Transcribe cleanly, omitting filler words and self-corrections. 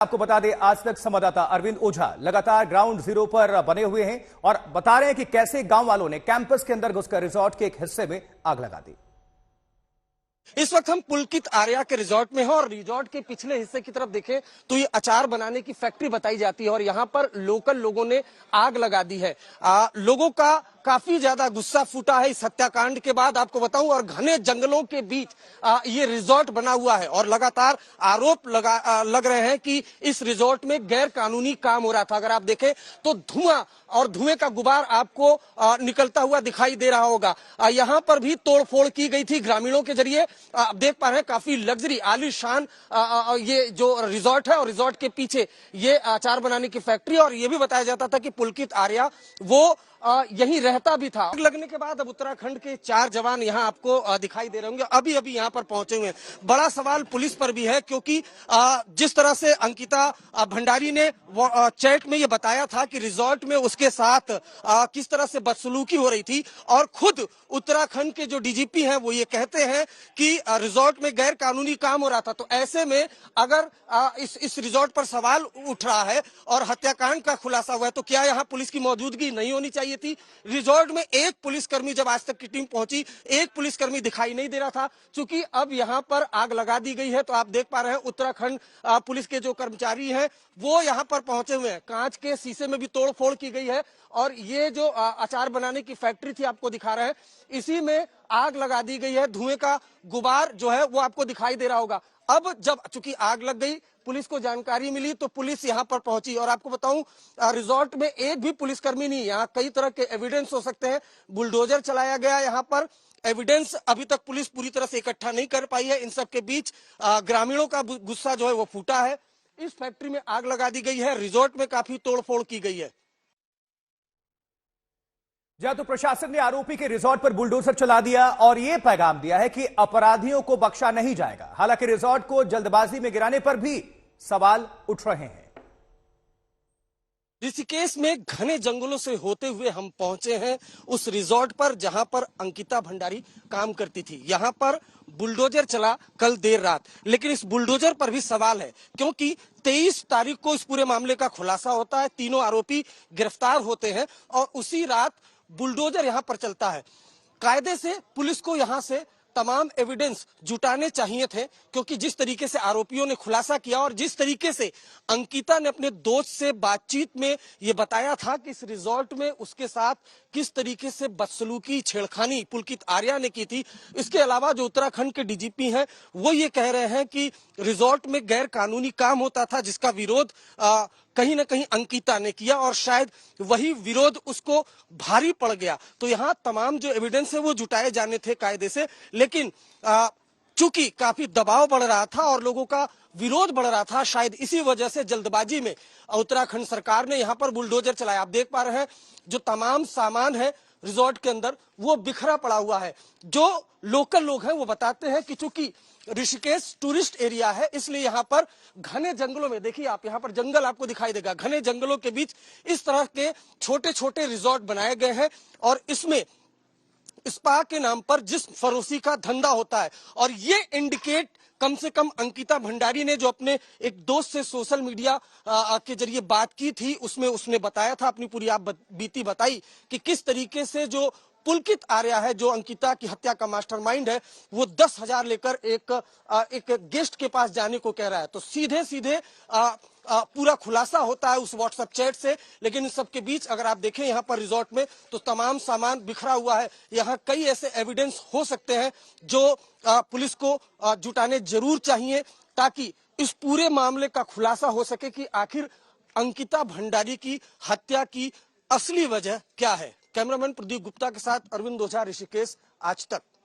आपको बता दें, आज तक संवाददाता अरविंद ओझा लगातार ग्राउंड जीरो पर बने हुए हैं और बता रहे हैं कि कैसे गांव वालों ने कैंपस के अंदर घुसकर रिजॉर्ट के एक हिस्से में आग लगा दी। इस वक्त हम पुलकित आर्या के रिजॉर्ट में हैं और रिजॉर्ट के पिछले हिस्से की तरफ देखें तो ये अचार बनाने की फैक्ट्री बताई जाती है और यहाँ पर लोकल लोगों ने आग लगा दी है। लोगों का काफी ज्यादा गुस्सा फूटा है इस हत्याकांड के बाद, आपको बताऊं, और घने जंगलों के बीच ये रिजॉर्ट बना हुआ है और लगातार आरोप लग रहे हैं कि इस रिजॉर्ट में गैर कानूनी काम हो रहा था। अगर आप देखें तो धुआं और धुएं का गुबार आपको निकलता हुआ दिखाई दे रहा होगा। यहाँ पर भी तोड़फोड़ की गई थी ग्रामीणों के जरिए। आप देख पा रहे हैं काफी लग्जरी आलीशान ये जो रिजॉर्ट है और रिजॉर्ट के पीछे ये अचार बनाने की फैक्ट्री, और ये भी बताया जाता था कि पुलकित आर्या वो यहीं रहता भी था। आग लगने के बाद अब उत्तराखंड के 4 जवान यहाँ आपको दिखाई दे रहे होंगे, अभी अभी यहाँ पर पहुंचे हुए हैं। बड़ा सवाल पुलिस पर भी है क्योंकि जिस तरह से अंकिता भंडारी ने चैट में ये बताया था कि रिजॉर्ट में उसके साथ किस तरह से बदसलूकी हो रही थी, और खुद उत्तराखंड के जो डीजीपी हैं वो ये कहते हैं कि रिजॉर्ट में गैर कानूनी काम हो रहा था। तो ऐसे में अगर इस रिजॉर्ट पर सवाल उठ रहा है और हत्याकांड का खुलासा हुआ है तो क्या यहाँ पुलिस की मौजूदगी नहीं होनी चाहिए थी? रिजॉर्ट में एक पुलिसकर्मी, जब आज तक की टीम पहुंची, एक पुलिसकर्मी दिखाई नहीं दे रहा था। चूंकि अब यहाँ पर आग लगा दी गई है तो आप देख पा रहे हैं उत्तराखंड पुलिस के जो कर्मचारी हैं वो यहाँ पर पहुंचे हुए हैं। कांच के शीशे में भी तोड़फोड़ की गई है और ये जो अचार बनाने की फैक्ट्री थी आपको दिखा रहे हैं, इसी में आग लगा दी गई है। धुएं का गुबार जो है वो आपको दिखाई दे रहा होगा। अब जब चूंकि आग लग गई, पुलिस को जानकारी मिली तो पुलिस यहां पर पहुंची, और आपको बताऊं रिजॉर्ट में एक भी पुलिसकर्मी नहीं। यहां कई तरह के एविडेंस हो सकते हैं। बुलडोजर चलाया गया यहां पर। एविडेंस अभी तक पुलिस पूरी तरह से इकट्ठा नहीं कर पाई है। इन सब के बीच ग्रामीणों का गुस्सा जो है वो फूटा है। इस फैक्ट्री में आग लगा दी गई है, रिजॉर्ट में काफी तोड़फोड़ की गई है। जहां तो प्रशासन ने आरोपी के रिजॉर्ट पर बुलडोजर चला दिया और यह पैगाम दिया है कि अपराधियों को बख्शा नहीं जाएगा। हालांकि रिजॉर्ट को जल्दबाजी में गिराने पर भी सवाल उठ रहे हैं। ऋषिकेश में घने जंगलों से होते हुए हम पहुंचे हैं उस रिजॉर्ट पर जहां पर अंकिता भंडारी काम करती थी। यहां पर बुलडोजर चला कल देर रात, लेकिन इस बुलडोजर पर भी सवाल है क्योंकि 23 तारीख को इस पूरे मामले का खुलासा होता है। तीनों आरोपी गिरफ्तार होते हैं और उसी रात बुलडोजर यहां पर चलता है। कायदे से पुलिस को यहां से तमाम एविडेंस जुटाने चाहिए थे क्योंकि जिस तरीके से आरोपियों ने खुलासा किया और जिस तरीके से अंकिता ने अपने दोस्त से बातचीत में ये बताया था कि इस रिजॉर्ट में उसके साथ किस तरीके से बदसलूकी, छेड़खानी पुलकित आर्या ने की थी। इसके अलावा जो उत्तराखंड के डीजीपी हैं वो ये कह रहे हैं कि रिजॉर्ट में गैर कानूनी काम होता था जिसका विरोध कहीं ना कहीं अंकिता ने किया और शायद वही विरोध उसको भारी पड़ गया। तो यहाँ तमाम जो एविडेंस है वो जुटाए जाने थे कायदे से, लेकिन चूंकि काफी दबाव बढ़ रहा था और लोगों का विरोध बढ़ रहा था, शायद इसी वजह से जल्दबाजी में उत्तराखंड सरकार ने यहाँ पर बुलडोजर चलाया। आप देख पा रहे हैं जो तमाम सामान है रिजॉर्ट के अंदर वो बिखरा पड़ा हुआ है। जो लोकल लोग हैं वो बताते हैं कि चूंकि ऋषिकेश टूरिस्ट एरिया है इसलिए यहाँ पर घने जंगलों में, देखिए आप यहाँ पर जंगल आपको दिखाई देगा, घने जंगलों के बीच इस तरह के छोटे छोटे रिजॉर्ट बनाए गए हैं और इसमें स्पा के नाम पर जिस्म फरोशी का धंधा होता है। और ये इंडिकेट कम से कम अंकिता भंडारी ने जो अपने एक दोस्त से सोशल मीडिया के जरिए बात की थी उसमें उसने बताया था, अपनी पूरी आप बीती बताई कि किस तरीके से जो पुलकित आर्या है जो अंकिता की हत्या का मास्टरमाइंड है वो 10,000 लेकर एक गेस्ट के पास जाने को कह रहा है। तो सीधे सीधे पूरा खुलासा होता है उस व्हाट्सएप चैट से। लेकिन इन सब के बीच अगर आप देखें यहाँ पर रिजॉर्ट में तो तमाम सामान बिखरा हुआ है। यहाँ कई ऐसे एविडेंस हो सकते हैं जो पुलिस को जुटाने जरूर चाहिए ताकि इस पूरे मामले का खुलासा हो सके कि आखिर अंकिता भंडारी की हत्या की असली वजह क्या है। कैमरामैन प्रदीप गुप्ता के साथ अरविंद ओझा, ऋषिकेश, आज तक।